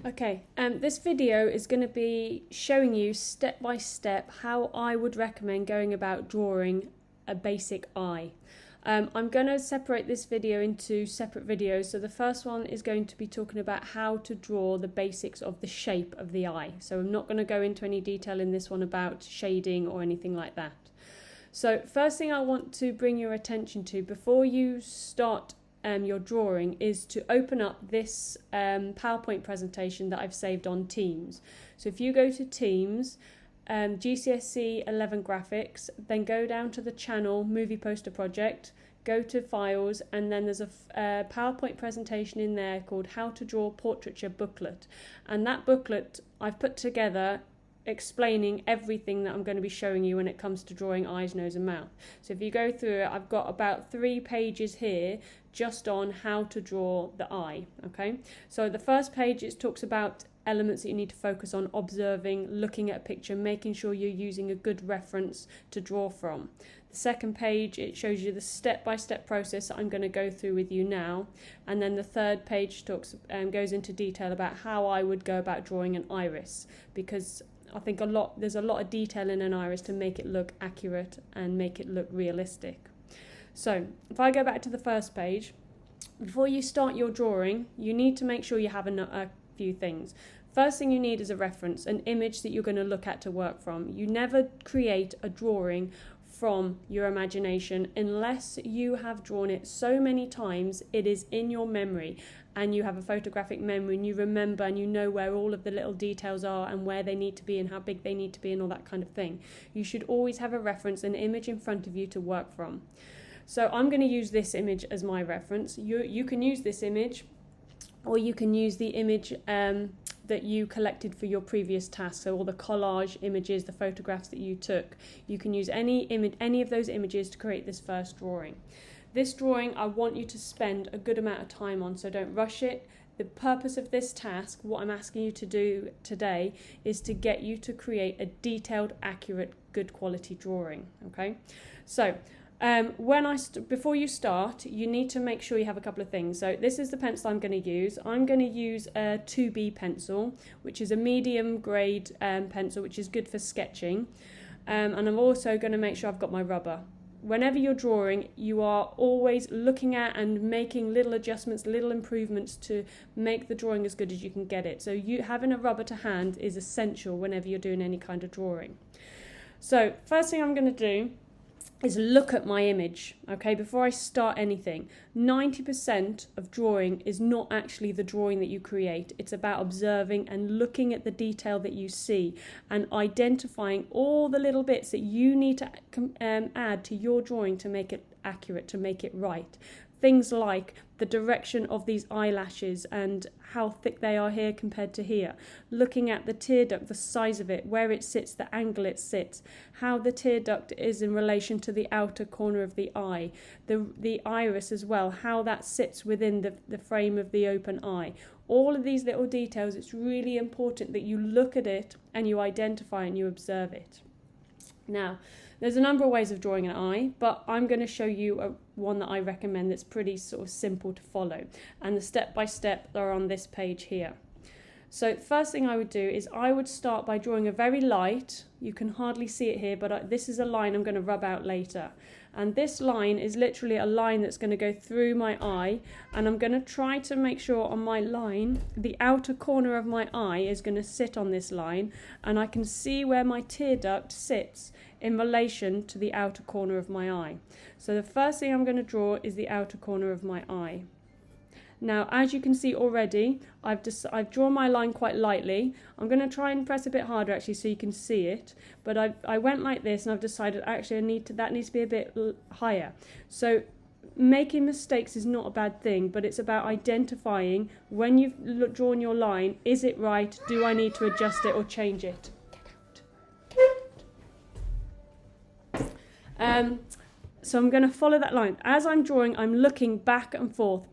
Okay, this video is going to be showing you step by step how I would recommend going about drawing a basic eye. I'm going to separate this video into separate videos. So the first one is going to be talking about how to draw the basics of the shape of the eye. So I'm not going to go into any detail in this one about shading or anything like that. So first thing I want to bring your attention to before you start your drawing is to open up this PowerPoint presentation that I've saved on Teams. So if you go to Teams, GCSE 11 graphics, then go down to the channel movie poster project, go to files, and then there's a PowerPoint presentation in there called how to draw portraiture booklet. And that booklet I've put together explaining everything that I'm going to be showing you when it comes to drawing eyes, nose and mouth. So if you go through it, I've got about 3 pages here just on how to draw the eye. Okay, so the first page, it talks about elements that you need to focus on, observing, looking at a picture, making sure you're using a good reference to draw from. The second page, it shows you the step-by-step process that I'm going to go through with you now. And then the third page goes into detail about how I would go about drawing an iris, because I think there's a lot of detail in an iris to make it look accurate and make it look realistic. So if I go back to the first page, before you start your drawing, you need to make sure you have a few things. First thing you need is a reference, an image that you're going to look at to work from. You never create a drawing from your imagination unless you have drawn it so many times it is in your memory and you have a photographic memory and you remember and you know where all of the little details are and where they need to be and how big they need to be and all that kind of thing. You should always have a reference, an image in front of you to work from. So I'm going to use this image as my reference. You can use this image, or you can use the image that you collected for your previous task. So all the collage images, the photographs that you took. You can use any of those images to create this first drawing. This drawing I want you to spend a good amount of time on, so don't rush it. The purpose of this task, what I'm asking you to do today, is to get you to create a detailed, accurate, good quality drawing. Okay, so before you start, you need to make sure you have a couple of things. So this is the pencil I'm going to use. I'm going to use a 2B pencil, which is a medium grade pencil, which is good for sketching. And I'm also going to make sure I've got my rubber. Whenever you're drawing, you are always looking at and making little adjustments, little improvements to make the drawing as good as you can get it. So having a rubber to hand is essential whenever you're doing any kind of drawing. So first thing I'm going to do is look at my image, okay, before I start anything. 90% of drawing is not actually the drawing that you create. It's about observing and looking at the detail that you see and identifying all the little bits that you need to add to your drawing to make it accurate, to make it right. Things like the direction of these eyelashes and how thick they are here compared to here. Looking at the tear duct, the size of it, where it sits, the angle it sits, how the tear duct is in relation to the outer corner of the eye, the iris as well, how that sits within the frame of the open eye. All of these little details, it's really important that you look at it and you identify and you observe it. Now, there's a number of ways of drawing an eye, but I'm going to show you one that I recommend that's pretty sort of simple to follow. And the step-by-step are on this page here. So first thing I would do is I would start by drawing a very light, you can hardly see it here, but this is a line I'm going to rub out later. And this line is literally a line that's going to go through my eye, and I'm going to try to make sure on my line, the outer corner of my eye is going to sit on this line, and I can see where my tear duct sits in relation to the outer corner of my eye. So the first thing I'm going to draw is the outer corner of my eye. Now, as you can see already, I've drawn my line quite lightly. I'm going to try and press a bit harder actually so you can see it. But I went like this and I've decided actually that needs to be a bit higher. So making mistakes is not a bad thing, but it's about identifying when you've drawn your line, is it right? Do I need to adjust it or change it? So I'm going to follow that line. As I'm drawing, I'm looking back and forth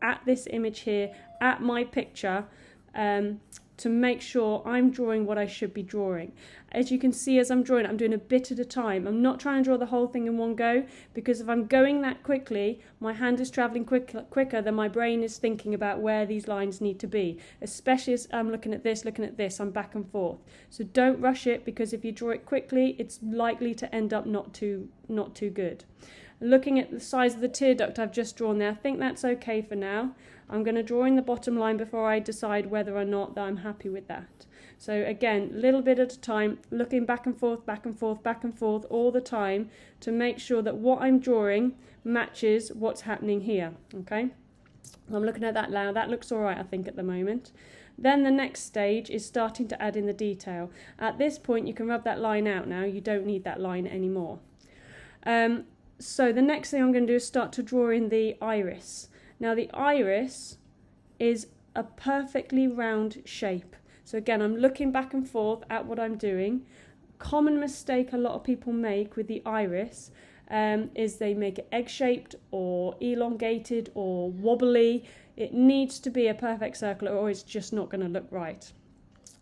at this image here, at my picture, to to make sure I'm drawing what I should be drawing. As you can see, as I'm drawing, I'm doing a bit at a time. I'm not trying to draw the whole thing in one go, because if I'm going that quickly, my hand is traveling quicker than my brain is thinking about where these lines need to be, especially as I'm looking at this, I'm back and forth. So don't rush it, because if you draw it quickly, it's likely to end up not too good. Looking at the size of the tear duct I've just drawn there, I think that's okay for now. I'm going to draw in the bottom line before I decide whether or not that I'm happy with that. So again, a little bit at a time, looking back and forth, back and forth, back and forth all the time to make sure that what I'm drawing matches what's happening here, okay? I'm looking at that now. That looks all right, I think, at the moment. Then the next stage is starting to add in the detail. At this point, you can rub that line out now. You don't need that line anymore. So the next thing I'm going to do is start to draw in the iris. Now the iris is a perfectly round shape. So again, I'm looking back and forth at what I'm doing. Common mistake a lot of people make with the iris is they make it egg-shaped or elongated or wobbly. It needs to be a perfect circle or it's just not going to look right.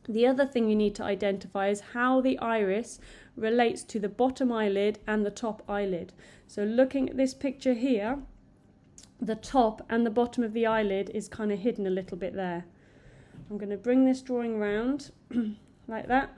The other thing you need to identify is how the iris relates to the bottom eyelid and the top eyelid. So looking at this picture here, the top and the bottom of the eyelid is kind of hidden a little bit there. I'm going to bring this drawing round like that.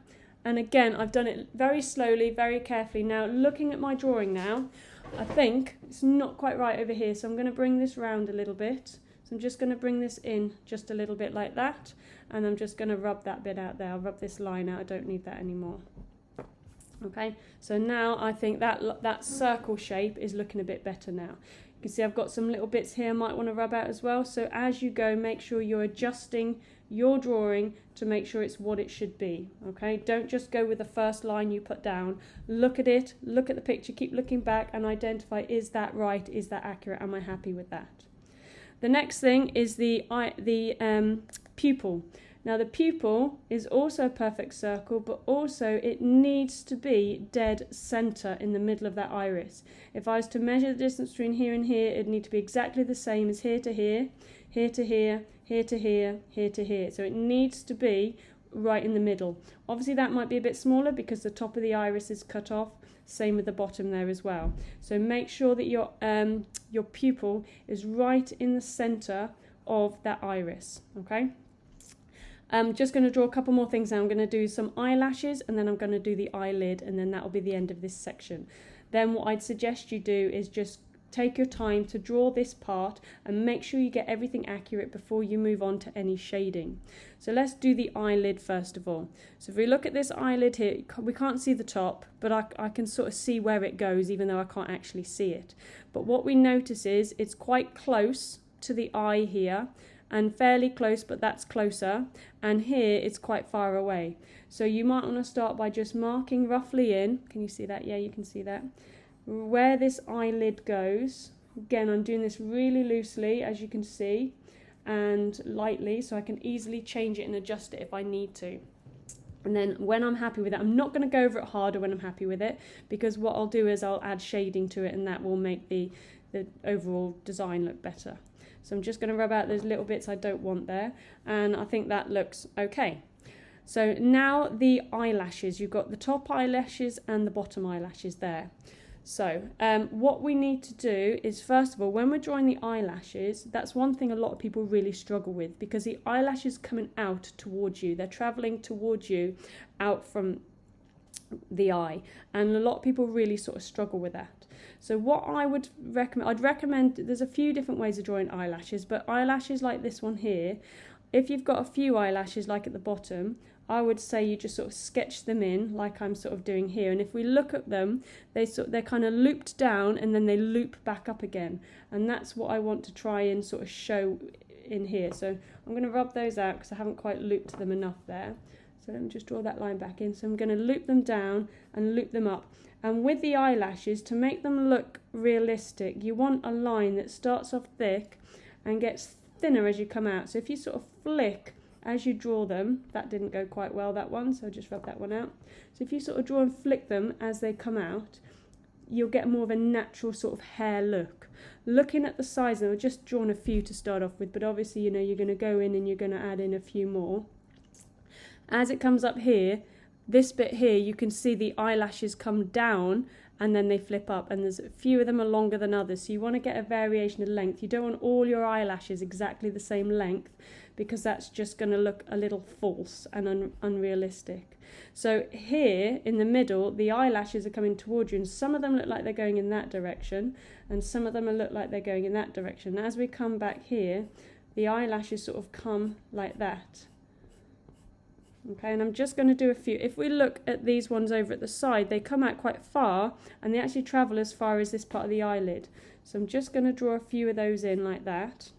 And again, I've done it very slowly, very carefully. Now, looking at my drawing now, I think it's not quite right over here. So I'm going to bring this round a little bit. So I'm just going to bring this in just a little bit like that. And I'm just going to rub that bit out there. I'll rub this line out. I don't need that anymore. Okay, so now I think that circle shape is looking a bit better now. You can see I've got some little bits here I might want to rub out as well. So as you go, make sure you're adjusting your drawing to make sure it's what it should be. Okay, don't just go with the first line you put down. Look at it, look at the picture, keep looking back and identify, is that right, is that accurate, am I happy with that? The next thing is the pupil. Now the pupil is also a perfect circle, but also it needs to be dead center in the middle of that iris. If I was to measure the distance between here and here, it'd need to be exactly the same as here to here, here to here, here to here, here to here. So it needs to be right in the middle. Obviously that might be a bit smaller because the top of the iris is cut off. Same with the bottom there as well. So make sure that your pupil is right in the center of that iris, okay? I'm just going to draw a couple more things now. I'm going to do some eyelashes and then I'm going to do the eyelid and then that will be the end of this section. Then what I'd suggest you do is just take your time to draw this part and make sure you get everything accurate before you move on to any shading. So let's do the eyelid first of all. So if we look at this eyelid here, we can't see the top, but I can sort of see where it goes even though I can't actually see it. But what we notice is it's quite close to the eye here, and fairly close, but that's closer, and here it's quite far away. So you might want to start by just marking roughly in, can you see that? Yeah, you can see that. Where this eyelid goes. Again, I'm doing this really loosely, as you can see, and lightly, so I can easily change it and adjust it if I need to. And then when I'm happy with it, I'm not going to go over it harder when I'm happy with it, because what I'll do is I'll add shading to it, and that will make the overall design look better. So I'm just going to rub out those little bits I don't want there, and I think that looks okay. So now the eyelashes, you've got the top eyelashes and the bottom eyelashes there. So what we need to do is, first of all, when we're drawing the eyelashes, that's one thing a lot of people really struggle with, because the eyelashes coming out towards you, they're traveling towards you out from the eye, and a lot of people really sort of struggle with that. So what I would recommend, I'd recommend, there's a few different ways of drawing eyelashes, but eyelashes like this one here, if you've got a few eyelashes like at the bottom, I would say you just sort of sketch them in like I'm sort of doing here. And if we look at them, they're kind of looped down and then they loop back up again. And that's what I want to try and sort of show in here. So I'm going to rub those out because I haven't quite looped them enough there. So let me just draw that line back in. So I'm going to loop them down and loop them up. And with the eyelashes, to make them look realistic, you want a line that starts off thick and gets thinner as you come out. So if you sort of flick as you draw them, that didn't go quite well, that one, so just rub that one out. So if you sort of draw and flick them as they come out, you'll get more of a natural sort of hair look. Looking at the size, and I've just drawn a few to start off with, but obviously, you know, you're going to go in and you're going to add in a few more. As it comes up here, this bit here, you can see the eyelashes come down and then they flip up, and there's a few of them are longer than others, so you want to get a variation of length. You don't want all your eyelashes exactly the same length, because that's just going to look a little false and unrealistic. So here in the middle, the eyelashes are coming towards you, and some of them look like they're going in that direction, and some of them look like they're going in that direction. As we come back here, the eyelashes sort of come like that. Okay, and I'm just going to do a few. If we look at these ones over at the side, they come out quite far, and they actually travel as far as this part of the eyelid. So I'm just going to draw a few of those in like that.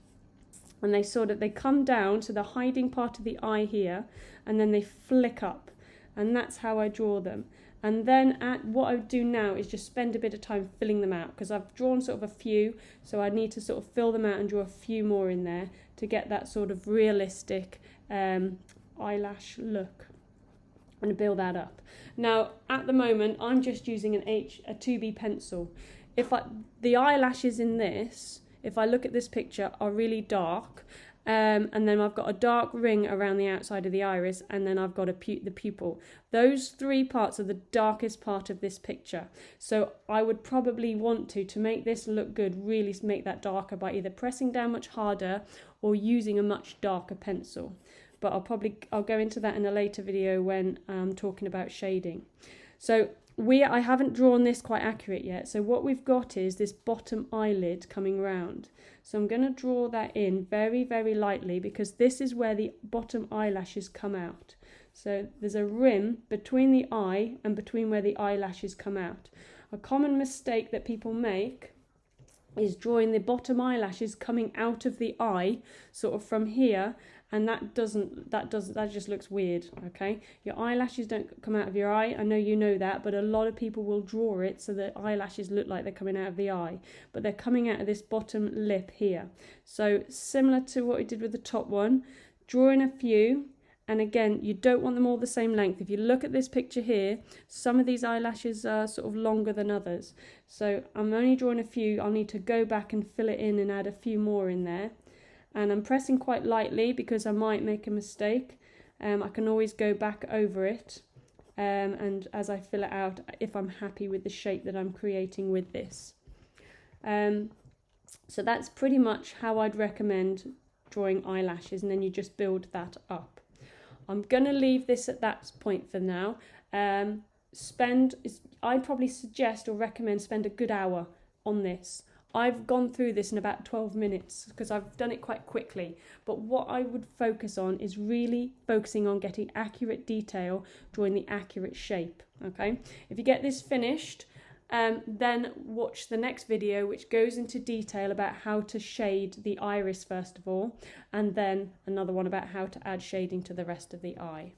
And they come down to the hiding part of the eye here, and then they flick up. And that's how I draw them. And then what I would do now is just spend a bit of time filling them out, because I've drawn sort of a few, so I need to sort of fill them out and draw a few more in there to get that sort of realistic eyelash look and build that up. Now at the moment I'm just using a 2B pencil. The eyelashes in this, if I look at this picture, are really dark, and then I've got a dark ring around the outside of the iris, and then I've got the pupil. Those three parts are the darkest part of this picture, so I would probably want to make this look good, really make that darker by either pressing down much harder or using a much darker pencil. But I'll go into that in a later video when I'm talking about shading. So I haven't drawn this quite accurate yet. So what we've got is this bottom eyelid coming round. So I'm going to draw that in very, very lightly, because this is where the bottom eyelashes come out. So there's a rim between the eye and between where the eyelashes come out. A common mistake that people make is drawing the bottom eyelashes coming out of the eye, sort of from here, and that just looks weird. Okay, your eyelashes don't come out of your eye. I know you know that, but a lot of people will draw it so the eyelashes look like they're coming out of the eye, but they're coming out of this bottom lip here. So similar to what we did with the top one, drawing a few. And again, you don't want them all the same length. If you look at this picture here, some of these eyelashes are sort of longer than others. So I'm only drawing a few. I'll need to go back and fill it in and add a few more in there. And I'm pressing quite lightly because I might make a mistake. I can always go back over it. And as I fill it out, if I'm happy with the shape that I'm creating with this. So that's pretty much how I'd recommend drawing eyelashes, and then you just build that up. I'm going to leave this at that point for now. I'd probably suggest or recommend spend a good hour on this. I've gone through this in about 12 minutes because I've done it quite quickly. But what I would focus on is really focusing on getting accurate detail, drawing the accurate shape. Okay, if you get this finished, then watch the next video, which goes into detail about how to shade the iris first of all, and then another one about how to add shading to the rest of the eye.